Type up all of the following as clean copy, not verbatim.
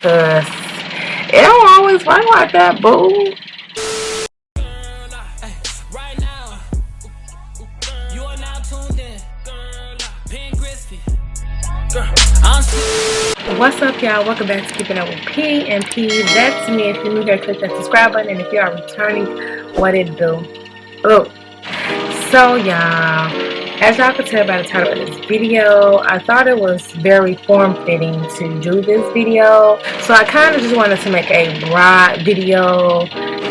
Cause it don't always work like that, boo. What's up, y'all? Welcome back to Keeping Up with P and P. That's me. If you're new here, click that subscribe button, and if you are returning, what it do? Oh, so y'all, as y'all can tell by the title of this video, I thought it was very form-fitting to do this video. So I kind of just wanted to make a broad video,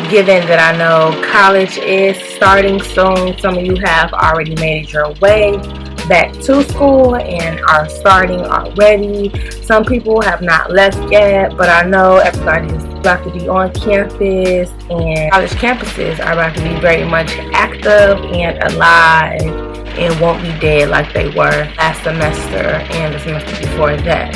given that I know college is starting soon. Some of you have already made your way back to school and are starting already. Some people have not left yet, but I know everybody is about to be on campus, and college campuses are about to be very much active and alive and won't be dead like they were last semester and the semester before that.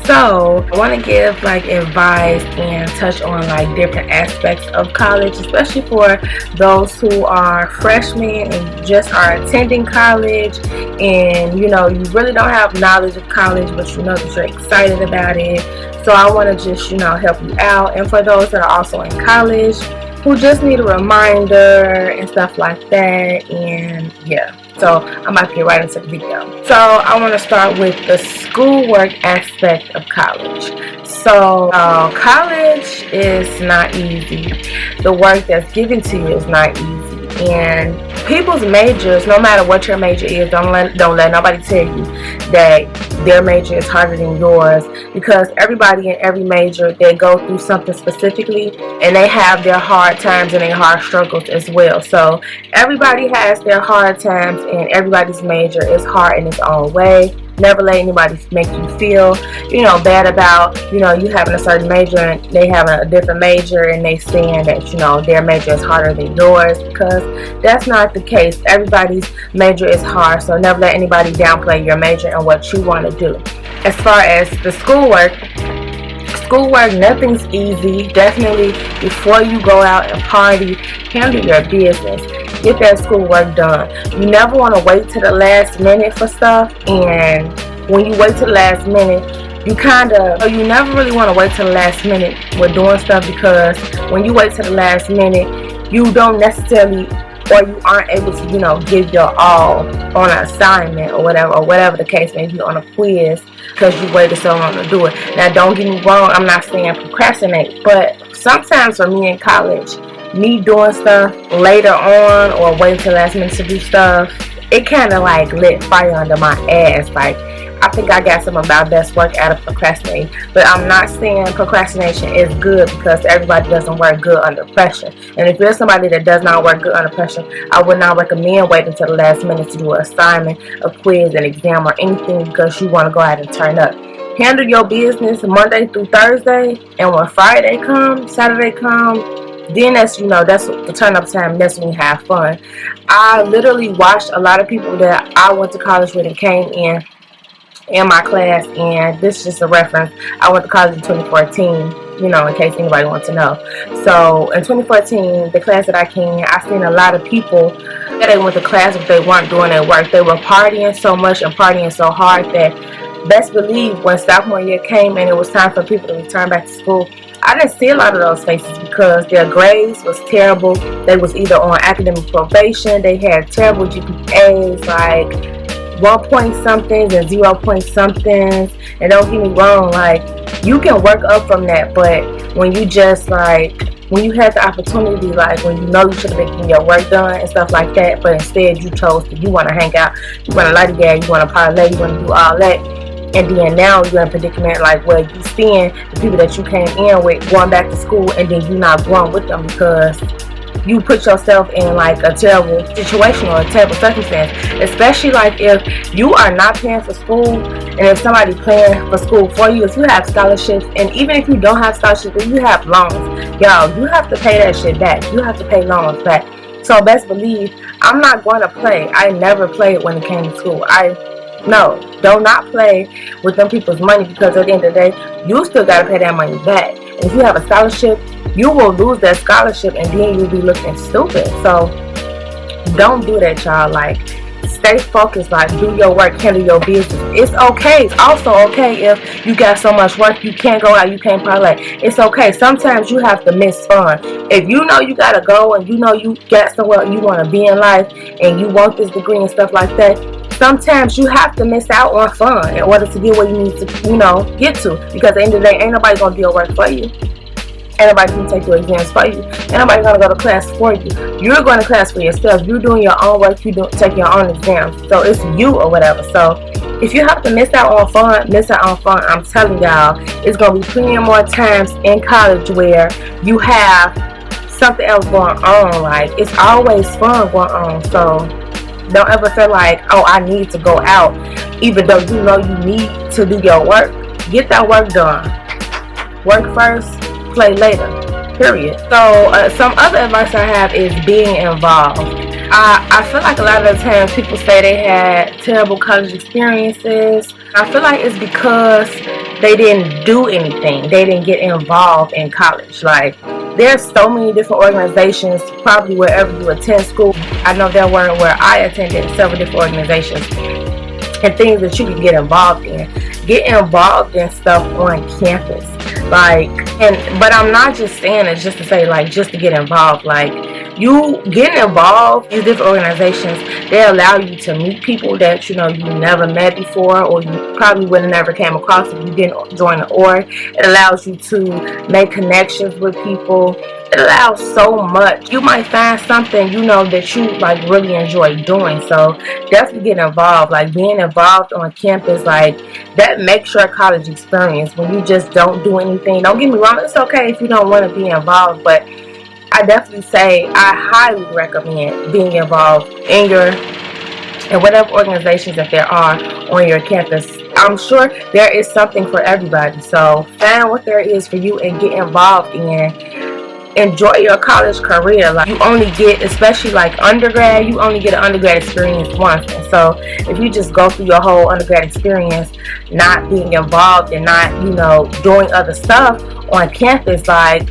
So I want to give advice and touch on different aspects of college, especially for those who are freshmen and just are attending college, and you really don't have knowledge of college, but you know that you're excited about it. So I want to just help you out. And for those that are also in college who just need a reminder and stuff like that, and yeah. So I'm about to get right into the video. So I want to start with the schoolwork aspect of college. So college is not easy. The work that's given to you is not easy. And people's majors, no matter what your major is, don't let nobody tell you that their major is harder than yours, because everybody in every major, they go through something specifically, and they have their hard times and their hard struggles as well. So everybody has their hard times, and everybody's major is hard in its own way. Never let anybody make you feel bad about you having a certain major and they having a different major, and they saying that their major is harder than yours, because that's not the case. Everybody's major is hard, so never let anybody downplay your major and what you want to do. As far as the schoolwork, nothing's easy. Definitely, before you go out and party, handle your business. Get that schoolwork done. You never want to wait to the last minute for stuff, and when you wait to the last minute, you never really want to wait to the last minute with doing stuff, because when you wait to the last minute, you don't necessarily, or you aren't able to give your all on an assignment or whatever the case may be, on a quiz, because you waited so long to do it. Now don't get me wrong, I'm not saying procrastinate, but sometimes for me in college, me doing stuff later on or waiting till last minute to do stuff, it kind of lit fire under my ass. I think I got some of my best work out of procrastinating. But I'm not saying procrastination is good, because everybody doesn't work good under pressure. And if you're somebody that does not work good under pressure, I would not recommend waiting until the last minute to do an assignment, a quiz, an exam, or anything, because you want to go ahead and turn up. Handle your business Monday through Thursday, and when Friday comes, Saturday comes, then that's the turn up time. That's when you have fun. I literally watched a lot of people that I went to college with and came in my class, and this is just a reference. I went to college in 2014, in case anybody wants to know. So in 2014, the class that I came in, I seen a lot of people that they went to class, but they weren't doing their work. They were partying so much and partying so hard that, best believe, when sophomore year came and it was time for people to return back to school, I didn't see a lot of those faces, because their grades was terrible. They was either on academic probation, they had terrible GPAs, 1 point somethings and 0 point somethings. And don't get me wrong, you can work up from that, but when you just when you had the opportunity, when you should have been getting your work done and stuff like that, but instead you chose to, you want to hang out, you want to light a gas, you want to parlay, you want to do all that. And then now you're in a predicament where you seeing the people that you came in with going back to school, and then you're not going with them, because you put yourself in a terrible situation or a terrible circumstance. Especially if you are not paying for school, and if somebody paying for school for you, if you have scholarships, and even if you don't have scholarships, if you have loans, y'all, you have to pay that shit back. You have to pay loans back. So best believe, I'm not going to play. I never played when it came to school. No, do not play with them people's money, because at the end of the day, you still got to pay that money back. And if you have a scholarship, you will lose that scholarship, and then you'll be looking stupid. So don't do that, y'all. stay focused, like do your work, handle your business. It's okay. It's also okay if you got so much work you can't go out, you can't parlay. It's okay. Sometimes you have to miss fun. If you know you gotta go and you know you got somewhere you want to be in life and you want this degree and stuff like that, sometimes you have to miss out on fun in order to get where you need to, get to. Because at the end of the day, ain't nobody gonna do your work for you. Ain't nobody can take your exams for you. Ain't nobody gonna go to class for you. You're going to class for yourself. You're doing your own work. You take your own exams. So it's you or whatever. So if you have to miss out on fun, I'm telling y'all, it's gonna be plenty more times in college where you have something else going on. Like, it's always fun going on. So don't ever feel like, oh, I need to go out, even though you know you need to do your work. Get that work done. Work first, play later, period. So some other advice I have is being involved. I feel like a lot of the times people say they had terrible college experiences. I feel like it's because they didn't do anything. They didn't get involved in college. Like, there's so many different organizations, probably wherever you attend school. I know there were where I attended several different organizations and things that you can get involved in. Get involved in stuff on campus. But I'm not just saying it just to say, like, just to get involved. Like, you getting involved in different organizations, they allow you to meet people that you never met before, or you probably would have never came across if you didn't join the org. It allows you to make connections with people. It allows so much. You might find something that you like really enjoy doing. So definitely get involved. Like, being involved on campus, like, that makes your college experience. When you just don't do anything, don't get me wrong, it's okay if you don't want to be involved, but I definitely say I highly recommend being involved in whatever organizations that there are on your campus. I'm sure there is something for everybody. So find what there is for you and get involved in. Enjoy your college career. Like, you only get, especially like undergrad, you only get an undergrad experience once. And so if you just go through your whole undergrad experience not being involved and not doing other stuff on campus, like,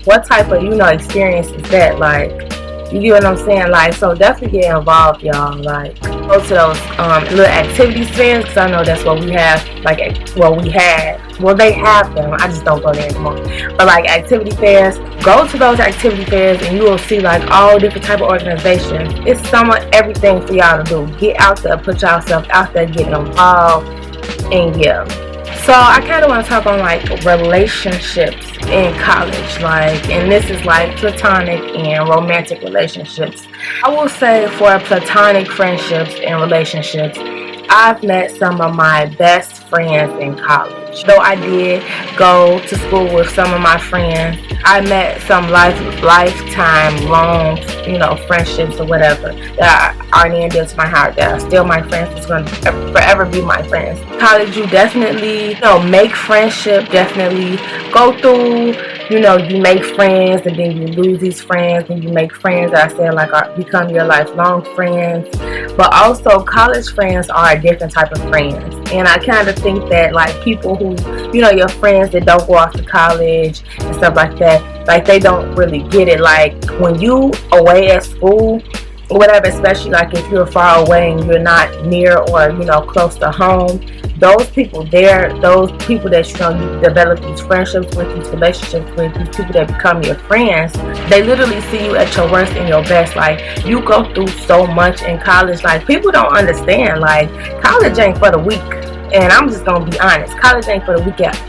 what type of experience is that? Like, you get what I'm saying? Like, so definitely get involved, y'all. Like, go to those little activity fairs, because I know that's what we have. They have them. I just don't go there anymore. But like activity fairs, go to those activity fairs and you will see like all different type of organizations. It's somewhat everything for y'all to do. Get out there, put yourself out there, get involved, and yeah. So I kind of want to talk on like relationships in college, like, and this is like platonic and romantic relationships. I will say for platonic friendships and relationships, I've met some of my best friends in college. Though I did go to school with some of my friends, I met some lifetime long, friendships or whatever that are near and dear to my heart, that are still my friends. It's going to forever be my friends. College, you definitely, make friendship, definitely go through, you make friends and then you lose these friends, and you make friends that I said like become your lifelong friends. But also college friends are a different type of friends. And I kind of think that like people who, your friends that don't go off to college and stuff like that, like they don't really get it. Like when you away at school or whatever, especially like if you're far away and you're not near or, close to home, those people that you develop these friendships with, these relationships with, these people that become your friends, they literally see you at your worst and your best. Like, you go through so much in college. Like, people don't understand, like, college ain't for the weak. And I'm just gonna be honest, college ain't for the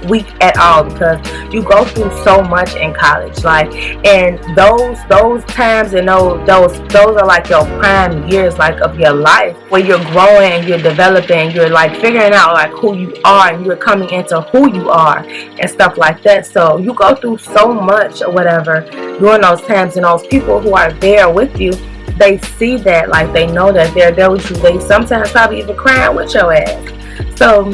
weak at all, because you go through so much in college. Like, and those times and those are like your prime years, like, of your life, where you're growing and you're developing, you're like figuring out like who you are, and you're coming into who you are and stuff like that. So you go through so much or whatever during those times, and those people who are there with you, they see that, like, they know that they're there with you. They sometimes probably even crying with your ass. So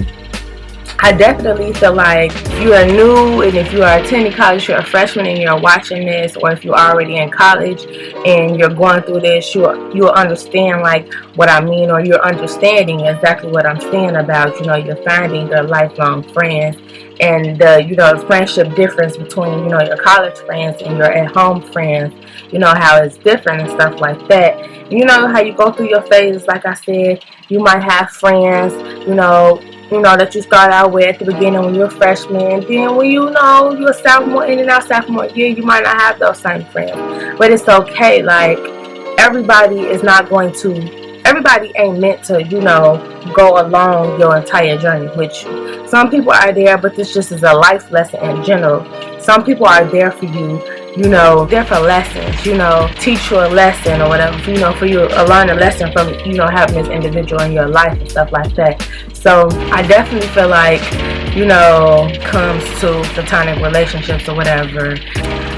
I definitely feel like if you are new and if you are attending college, you're a freshman and you're watching this, or if you're already in college and you're going through this, you'll understand like what I mean, or you're understanding exactly what I'm saying about, you're finding your lifelong friends, and the friendship difference between, your college friends and your at-home friends, how it's different and stuff like that. How you go through your phases, like I said, you might have friends, that you start out with at the beginning when you're a freshman. Then when you're a sophomore, in and out sophomore year, you might not have those same friends. But it's okay. Like, everybody ain't meant to, go along your entire journey with you. Some people are there, but this just is a life lesson in general. Some people are there for you, there for lessons, teach you a lesson or whatever, for you to learn a lesson from, having this individual in your life and stuff like that. So I definitely feel like, comes to platonic relationships or whatever.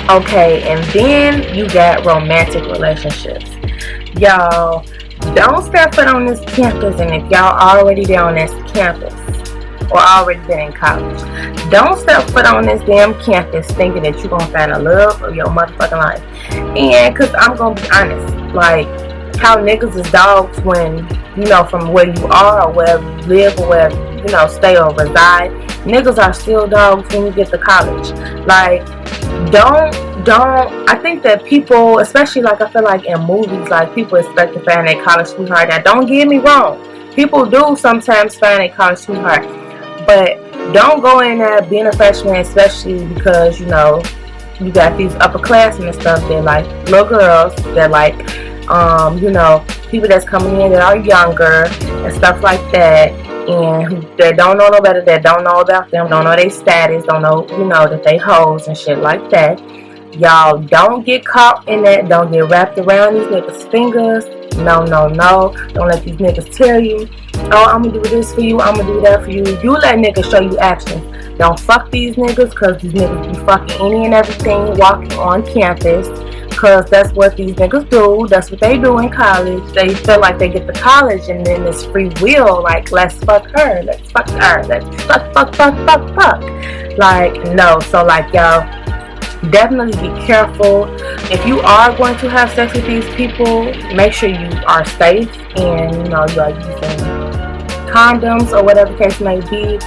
Okay, and then you got romantic relationships. Y'all, don't step foot on this campus, and if y'all already there on this campus or already been in college, don't step foot on this damn campus thinking that you're going to find a love of your motherfucking life. And because I'm going to be honest, like, how niggas is dogs when, from where you are or wherever you live or wherever you, stay or reside, niggas are still dogs when you get to college. Like, I think that people, especially like I feel like in movies, like people expect to find a college sweetheart. Now, don't get me wrong, people do sometimes find a college sweetheart, but don't go in there being a freshman, especially because, you got these upperclassmen and stuff. They're like little girls. They're like, people that's coming in that are younger and stuff like that, and they don't know no better, that don't know about them, don't know their status, don't know, that they hoes and shit like that. Y'all don't get caught in that. Don't get wrapped around these niggas' fingers. No. Don't let these niggas tell you, oh, I'm gonna do this for you, I'm gonna do that for you. You let niggas show you actions. Don't fuck these niggas, because these niggas be fucking any and everything walking on campus, because that's what these niggas do. That's what they do in college. They feel like they get to college and then it's free will, like, let's fuck her, let's fuck her, let's fuck. Like, no. So like, y'all, definitely be careful. If you are going to have sex with these people, make sure you are safe and you are using condoms or whatever the case may be.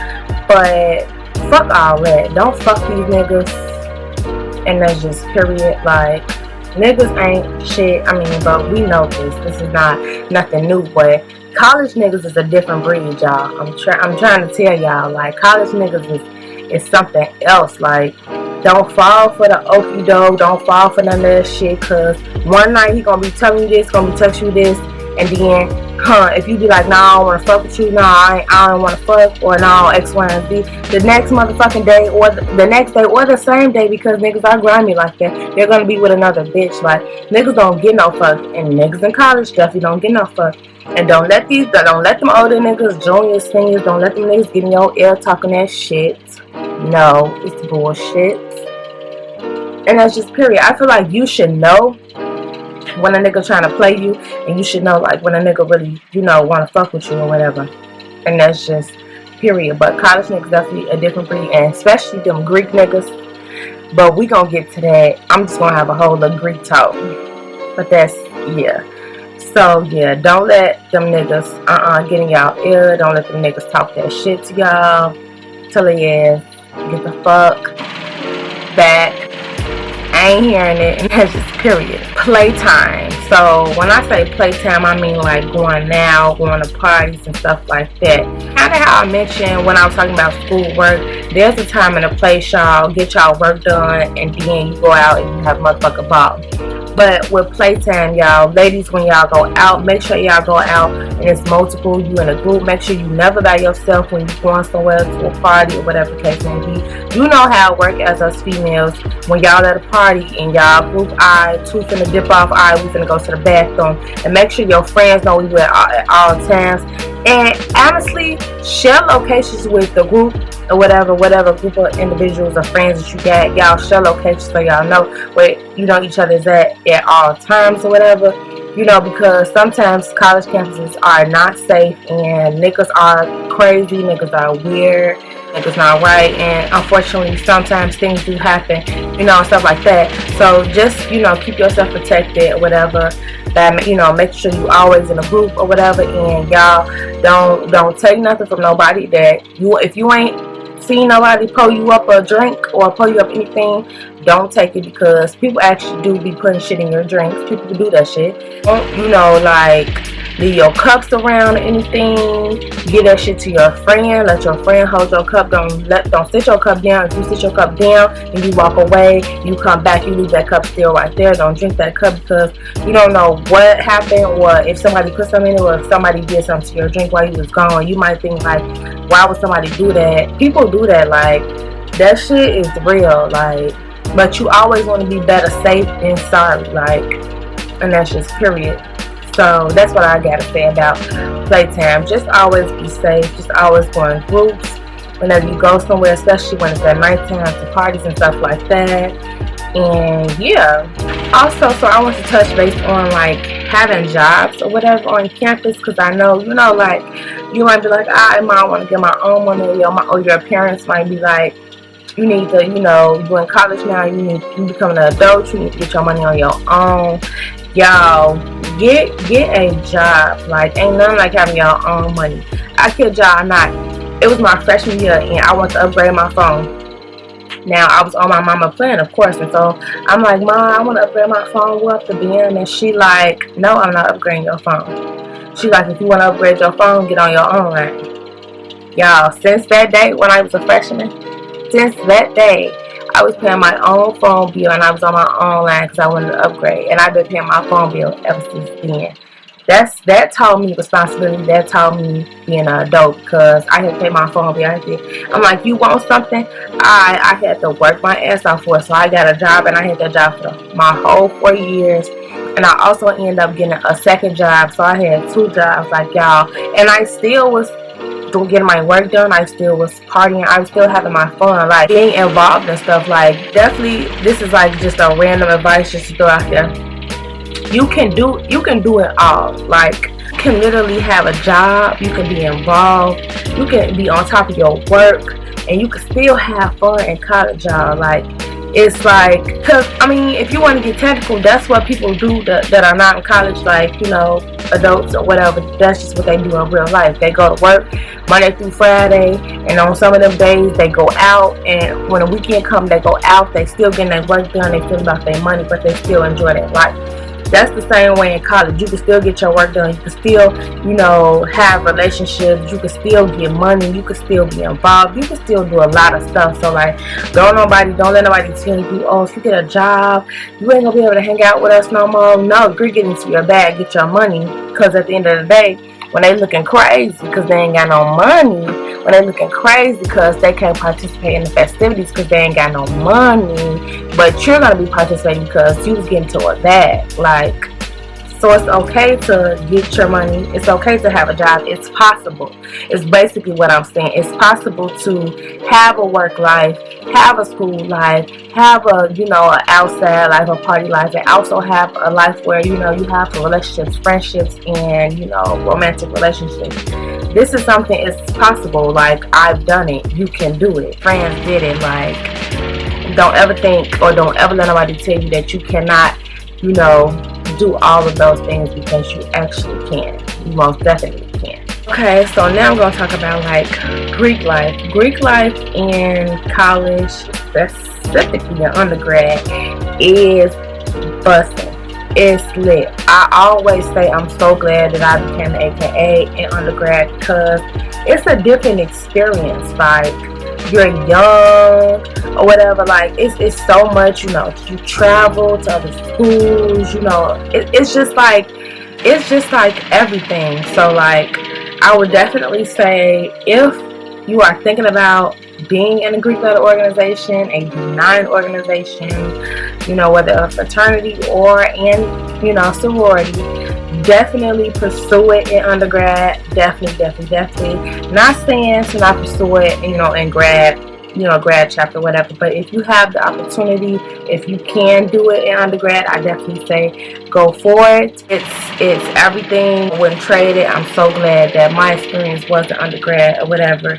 But fuck all that. Don't fuck these niggas. And that's just period. Like, niggas ain't shit. I mean, but we know this. This is not nothing new. But college niggas is a different breed, y'all. I'm trying to tell y'all, like, college niggas is something else. Like, don't fall for the okie doke. Don't fall for none of that shit. Cause one night he gonna be telling you this, gonna be texting you this, and then, if you be like, nah, I don't wanna fuck with you, nah, I don't wanna fuck, or nah, X, Y, and Z, the next motherfucking day, or the next day, or the same day, because niggas are grimy like that, they're gonna be with another bitch. Like, niggas don't get no fuck, and niggas in college definitely don't get no fuck. And don't let them older niggas, juniors, seniors, don't let them niggas get in your ear talking that shit. No, it's bullshit. And that's just period. I feel like you should know when a nigga trying to play you, and you should know, like, when a nigga really, want to fuck with you or whatever. And that's just period. But college niggas definitely a different breed, and especially them Greek niggas. But we gonna get to that. I'm just gonna have a whole little Greek talk. But that's, yeah. So yeah, don't let them niggas get in y'all ear. Don't let them niggas talk that shit to y'all. Tell their ass, get the fuck back. I ain't hearing it, and that's just period. Playtime. So when I say playtime, I mean like going out, going to parties and stuff like that. Kind of how I mentioned when I was talking about schoolwork, there's a time and a place, y'all get y'all work done, and then you go out and you have motherfucking ball. But with playtime, y'all, ladies, when y'all go out, make sure y'all go out and it's multiple, you in a group. Make sure you never by yourself when you're going somewhere to a party or whatever the case may be. You know how it works as us females. When y'all at a party and y'all group two finna dip off, we finna go to the bathroom. And make sure your friends know you at all times. And honestly, share locations with the group or whatever group of individuals or friends that you got. Y'all share locations so y'all know where each other's at all times or whatever. Because sometimes college campuses are not safe and niggas are crazy, niggas are weird. it's not right, and unfortunately sometimes things do happen, you know, and stuff like that. So just, you know, keep yourself protected or whatever. That, you know, make sure you always in a group or whatever, and y'all don't take nothing from nobody that you, if you ain't seen nobody pull you up a drink or pull you up anything, don't take it, because people actually do be putting shit in your drinks. People do that shit. Don't, you know, like, leave your cups around or anything. Give that shit to your friend. Let your friend hold your cup. Don't sit your cup down. If you sit your cup down and you walk away, you come back, you leave that cup still right there. Don't drink that cup, because you don't know what happened, or if somebody put something in it, or if somebody did something to your drink while you was gone. You might think like, why would somebody do that? People do that. Like, that shit is real. Like, but you always want to be better safe than sorry. Like, and that's just period. So that's what I gotta say about playtime. Just always be safe. Just always go in groups whenever you go somewhere, especially when it's at nighttime, to parties and stuff like that. And yeah, also, so I want to touch base on like having jobs or whatever on campus, because I know, you know, like, you might be like, I might want to get my own money, or your parents might be like, you need to, you know, you're in college now, you becoming an adult, you need to get your money on your own. Y'all, get a job. Like, ain't nothing like having your own money. I kid y'all not. It was my freshman year, and I wanted to upgrade my phone. Now, I was on my mama plan, of course, and so I'm like, Mom, I want to upgrade my phone. What up the bin? And she like, no, I'm not upgrading your phone. She like, if you want to upgrade your phone, get on your own line. Y'all, since that day when I was a freshman, since that day, I was paying my own phone bill, and I was on my own line because I wanted to upgrade. And I've been paying my phone bill ever since then. That taught me responsibility. That taught me being an adult, because I had to pay my phone bill. I'm like, you want something? I had to work my ass off for it. So I got a job, and I had that job for my whole 4 years. And I also ended up getting a second job. So I had 2 jobs, like y'all. And I still was getting my work done. I still was partying. I was still having my fun, like being involved and stuff. Like, definitely, this is like just a random advice just to throw out there. You can do it all. Like, you can literally have a job, you can be involved, you can be on top of your work, and you can still have fun in college, y'all. Like, it's like, because I mean, if you want to get technical, that's what people do that are not in college, like, you know, adults or whatever. That's just what they do in real life. They go to work Monday through Friday, and on some of them days they go out, and when the weekend comes they go out. They still getting their work done, they feel about their money, but they still enjoy their life. That's the same way in college. You can still get your work done. You can still, you know, have relationships. You can still get money. You can still be involved. You can still do a lot of stuff. So, like, don't let nobody tell you, oh, if you get a job, you ain't gonna be able to hang out with us no more. No, you're getting into your bag, get your money. Because at the end of the day, when they looking crazy because they ain't got no money, when they looking crazy because they can't participate in the festivities because they ain't got no money, but you're gonna be participating because you was getting to a bag. Like, so it's okay to get your money. It's okay to have a job. It's possible. It's basically what I'm saying. It's possible to have a work life, have a school life, have a, you know, an outside life, a party life, and also have a life where, you know, you have relationships, friendships, and, you know, romantic relationships. This is something, it's possible. Like, I've done it. You can do it. Friends did it. Like, don't ever think, or don't ever let nobody tell you that you cannot, you know, do all of those things, because you actually can. You most definitely can. Okay, so now I'm going to talk about like Greek life. Greek life in college, specifically in undergrad, is busting. It's lit. I always say I'm so glad that I became an AKA in undergrad, because it's a different experience. Like, you're young or whatever, like, it's so much, you know, you travel to other schools, you know, it's just like everything. So, like, I would definitely say, if you are thinking about being in a Greek letter organization, a D9 organization, you know, whether a fraternity or in, you know, sorority, definitely pursue it in undergrad. Definitely. Not saying to not pursue it, you know, in grad. grad chapter, whatever. But if you have the opportunity, if you can do it in undergrad, I definitely say go for it. It's everything. I wouldn't trade it. I'm so glad that my experience was the undergrad or whatever.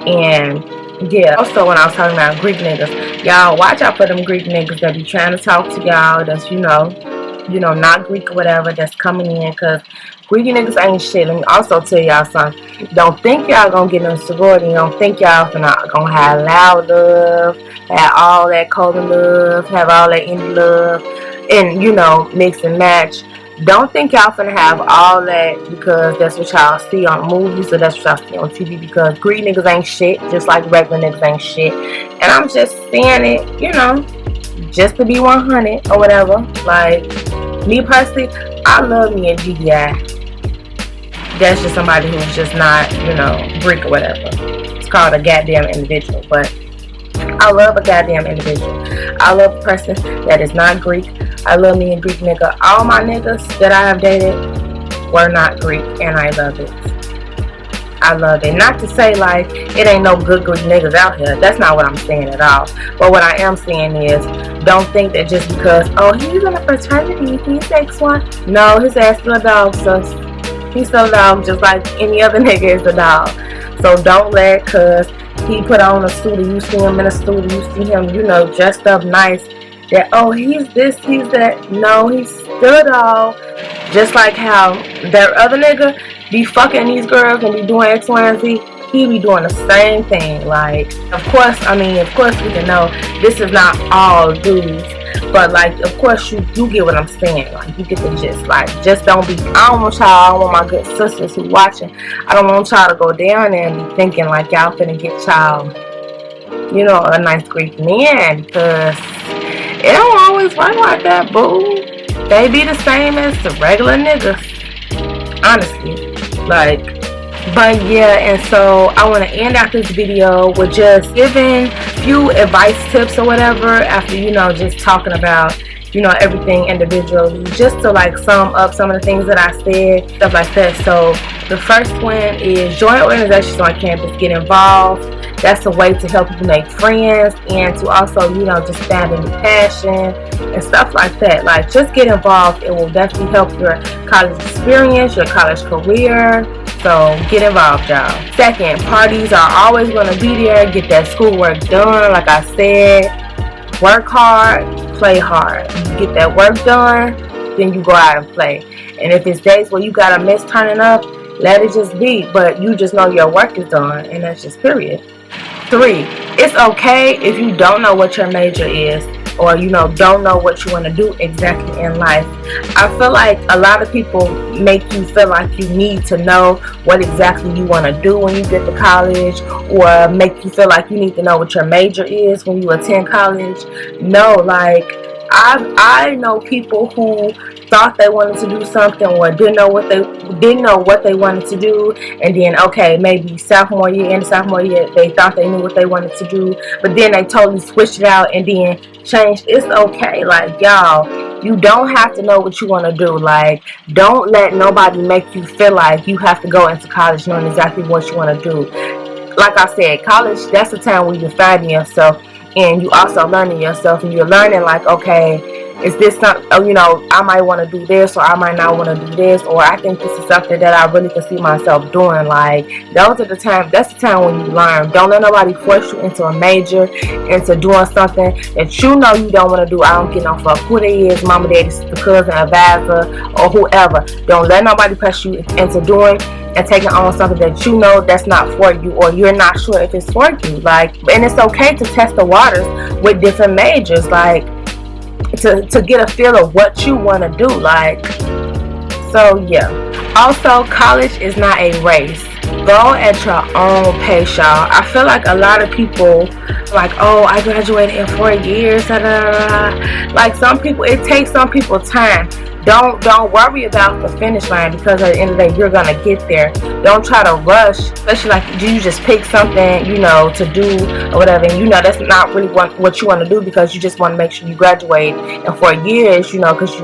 And yeah, also when I was talking about Greek niggas, y'all watch out for them Greek niggas that be trying to talk to y'all that's not Greek or whatever, that's coming in, because Greek niggas ain't shit. Let me also tell y'all something. Don't think y'all gonna get in a sorority. Don't think y'all gonna have loud love, have all that cola love, have all that indie love, and mix and match. Don't think y'all finna have all that because that's what y'all see on movies or that's what y'all see on TV, because Greek niggas ain't shit, just like regular niggas ain't shit. And I'm just saying it, just to be 100 or whatever. Like, me personally, I love me a GDI. That's just somebody who's just not, Greek or whatever. It's called a goddamn individual, but I love a goddamn individual. I love a person that is not Greek. I love me a Greek nigga. All my niggas that I have dated were not Greek, and I love it. I love it. Not to say like it ain't no good Greek niggas out here. That's not what I'm saying at all. But what I am saying is, don't think that just because, oh, he's in a fraternity, he's X1. No, his ass still a dog, so he's still a dog just like any other nigga is a dog. So don't let, cause he put on a suit, or you see him in a suit, you see him, dressed up nice, that, oh, he's this, he's that. No, he's still a dog. Just like how that other nigga be fucking these girls and be doing X, Y, and Z, he be doing the same thing. Like, of course we can know this is not all dudes, but like, of course you get what I'm saying. Like, you get the gist. Like, just don't be, I don't want my good sisters who watching, I don't want y'all to go down there and be thinking like y'all finna get y'all, a nice Greek man, because it don't always work like that, boo. They be the same as the regular niggas, honestly. Like, but yeah, and so I want to end out this video with just giving a few advice tips or whatever after, just talking about, everything individually, just to like sum up some of the things that I said, stuff like that. So the first one is join organizations on campus, get involved. That's a way to help you make friends and to also, just stand in your passion and stuff like that. Like, just get involved. It will definitely help your college experience, your college career. So get involved, y'all. Second, parties are always going to be there. Get that schoolwork done. Like I said, work hard, play hard. You get that work done, then you go out and play. And if it's days where you got to miss turning up, let it just be. But you just know your work is done, and that's just period. 3, it's okay if you don't know what your major is, or don't know what you want to do exactly in life. I feel like a lot of people make you feel like you need to know what exactly you want to do when you get to college, or make you feel like you need to know what your major is when you attend college. No, like, I know people who thought they wanted to do something or didn't know what they wanted to do, and then okay, maybe sophomore year they thought they knew what they wanted to do, but then they totally switched it out and then changed. It's okay. Like, y'all, you don't have to know what you want to do. Like, don't let nobody make you feel like you have to go into college knowing exactly what you want to do. Like I said, college, that's the time where you're finding yourself, and you also learning yourself, and you're learning like, okay, is this something, I might want to do this, or I might not want to do this, or I think this is something that I really can see myself doing. Like, that's the time when you learn. Don't let nobody force you into a major, into doing something that you know you don't want to do. I don't get no fuck who they is, mama, daddy, sister, cousin, advisor, or whoever. Don't let nobody press you into doing and taking on something that you know that's not for you, or you're not sure if it's for you. Like, and it's okay to test the waters with different majors, like, to get a feel of what you want to do. Like, so yeah. Also, college is not a race. Go at your own pace, y'all. I feel like a lot of people like, oh, I graduated in 4 years, da, da, da, da. Like, it takes some people time. Don't worry about the finish line, because at the end of the day, you're gonna get there. Don't try to rush, especially like, do you just pick something, to do or whatever, and that's not really what you want to do, because you just want to make sure you graduate in 4 years, because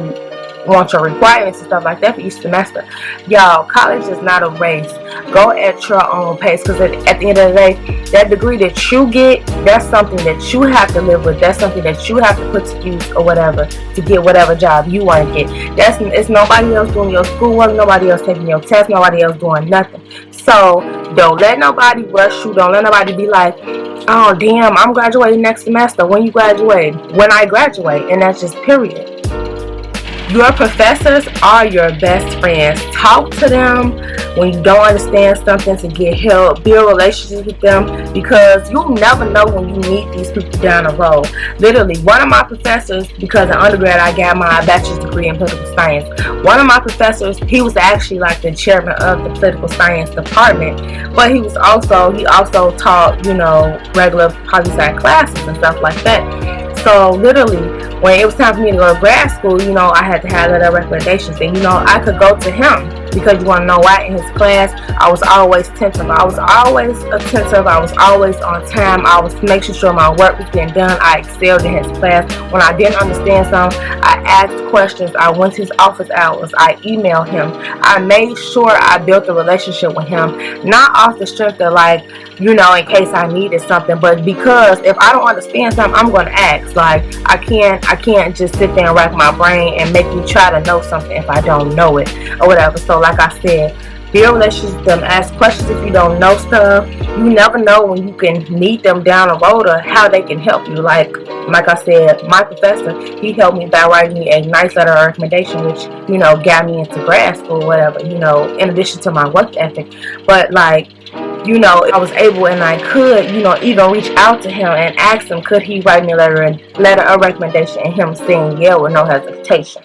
want your requirements and stuff like that for each semester. Y'all, college is not a race. Go at your own pace, because at the end of the day, that degree that you get, that's something that you have to live with. That's something that you have to put to use or whatever to get whatever job you want to get. It's nobody else doing your schoolwork, nobody else taking your test, nobody else doing nothing. So don't let nobody rush you. Don't let nobody be like, oh damn, I'm graduating next semester. When you graduate? When I graduate. And that's just period. Your professors are your best friends. Talk to them when you don't understand something to get help. Build relationships with them, because you'll never know when you meet these people down the road. Literally, one of my professors, because in undergrad I got my bachelor's degree in political science. One of my professors, he was actually like the chairman of the political science department, but he also taught, you know, regular poli-sci classes and stuff like that. So literally, when it was time for me to go to grad school, you know, I had to have letter of recommendations, and you know, I could go to him, because you want to know why? In his class, I was always attentive. I was always attentive. I was always on time. I was making sure my work was getting done. I excelled in his class. When I didn't understand something, I asked questions. I went to his office hours. I emailed him. I made sure I built a relationship with him, not off the strength of like, you know, in case I needed something, but because if I don't understand something, I'm going to ask. Like, I can't just sit there and rack my brain and make me try to know something if I don't know it or whatever. So like I said, build relationships with them, ask questions if you don't know stuff. You never know when you can meet them down the road or how they can help you. Like I said, my professor, he helped me by writing me a nice letter of recommendation, which, you know, got me into grad school or whatever, you know, in addition to my work ethic. But like, you know, I was able and I could, you know, even reach out to him and ask him, could he write me a letter of recommendation, and him saying yeah with no hesitation.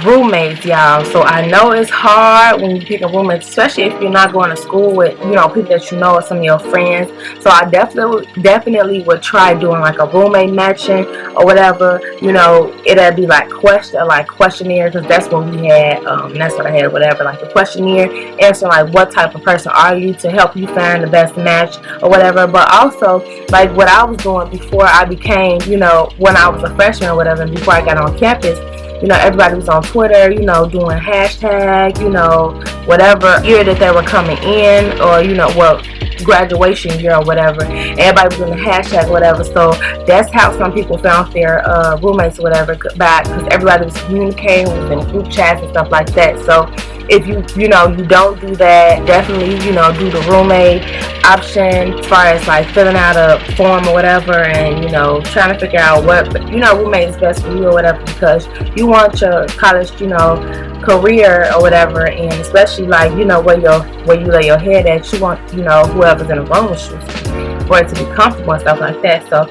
Roommates, y'all. So I know it's hard when you pick a roommate, especially if you're not going to school with, you know, people that you know or some of your friends. So I definitely would try doing like a roommate matching or whatever. You know, it'll be like questionnaire, because that's what we had. That's what I had, whatever, like a questionnaire answering like what type of person are you, to help you find the best match or whatever. But also like what I was doing before I became, you know, when I was a freshman or whatever, and before I got on campus, you know, everybody was on Twitter, you know, doing hashtag, you know, whatever year that they were coming in, or, you know, well, graduation year or whatever. Everybody was doing the hashtag, whatever. So that's how some people found their roommates or whatever, because everybody was communicating, was in group chats and stuff like that. So if you know, you don't do that, definitely, you know, do the roommate option as far as like filling out a form or whatever, and, you know, trying to figure out what, you know, roommate is best for you or whatever, because you want your college, you know, career or whatever, and especially like, you know, where you lay your head at, you want, you know, whoever's in the room with you for it to be comfortable and stuff like that. So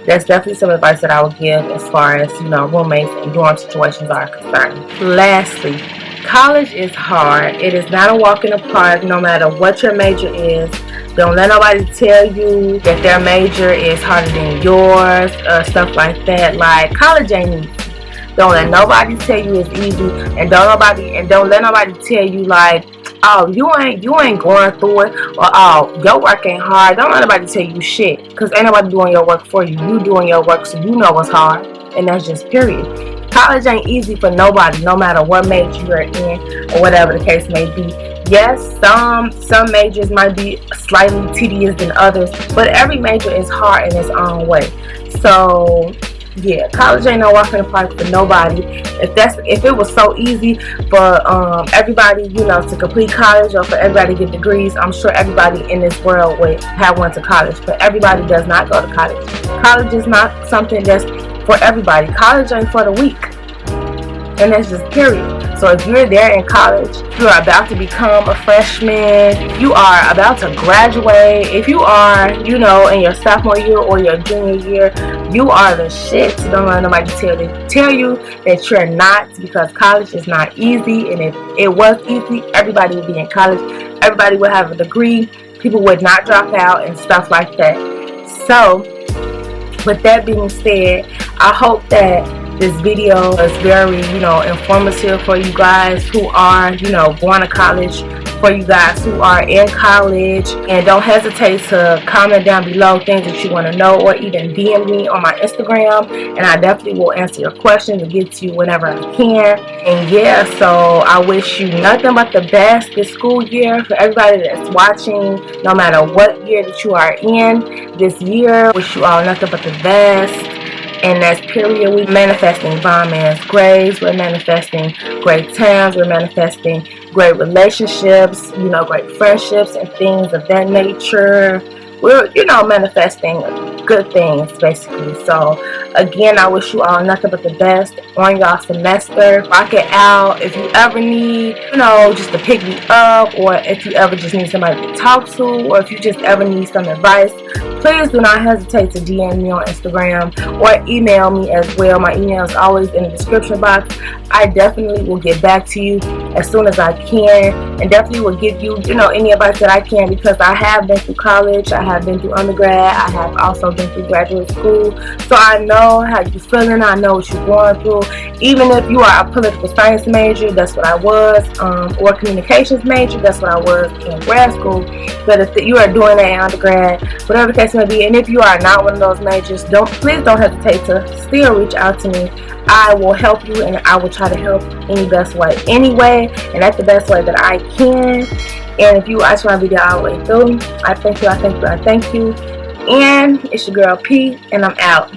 that's definitely some advice that I would give as far as, you know, roommates and dorm situations are concerned. Lastly, college is hard. It is not a walk in the park, no matter what your major is. Don't let nobody tell you that their major is harder than yours or stuff like that. Like, college ain't easy. Don't let nobody tell you it's easy, and don't let nobody tell you like, oh, you ain't going through it, or oh, your work ain't hard. Don't let nobody tell you shit, because ain't nobody doing your work for you. You doing your work, so you know what's hard, and that's just period. College ain't easy for nobody, no matter what major you're in or whatever the case may be. Yes, some majors might be slightly tedious than others, but every major is hard in its own way. So yeah, college ain't no walk in the park for nobody. If it was so easy for everybody, you know, to complete college, or for everybody to get degrees, I'm sure everybody in this world would have went to college. But everybody does not go to college. College is not something that's for everybody. College ain't for the weak, and that's just period. So if you're there in college, you're about to become a freshman, you are about to graduate, if you are, you know, in your sophomore year or your junior year, you are the shit. So don't let nobody tell you that you're not, because college is not easy. And if it was easy, everybody would be in college, everybody would have a degree, people would not drop out and stuff like that. So with that being said, I hope that this video is very, you know, informative for you guys who are, you know, going to college for you guys who are in college. And don't hesitate to comment down below things that you want to know, or even DM me on my Instagram, and I definitely will answer your questions and get to you whenever I can. And yeah, so I wish you nothing but the best this school year. For everybody that's watching, no matter what year that you are in this year, wish you all nothing but the best. And that's period. We're manifesting bomb-ass grades. We're manifesting great times. We're manifesting great relationships, you know, great friendships and things of that nature. We're, you know, manifesting good things, basically. So, again, I wish you all nothing but the best on y'all semester. Rock it out. If you ever need, you know, just to pick me up, or if you ever just need somebody to talk to, or if you just ever need some advice, please do not hesitate to DM me on Instagram or email me as well. My email is always in the description box. I definitely will get back to you as soon as I can, and definitely will give you, you know, any advice that I can, because I have been through college, I have been through undergrad, I have also been through graduate school, so I know how you're feeling, I know what you're going through. Even if you are a political science major, that's what I was, or communications major, that's what I was in grad school. But if you are doing that in undergrad, whatever the case may be, and if you are not one of those majors, please don't hesitate to still reach out to me. I will help you, and I will try to help any best way anyway, and that's the best way that I can. And if you watch my video all the way through, I thank you, I thank you, I thank you. And it's your girl P, and I'm out.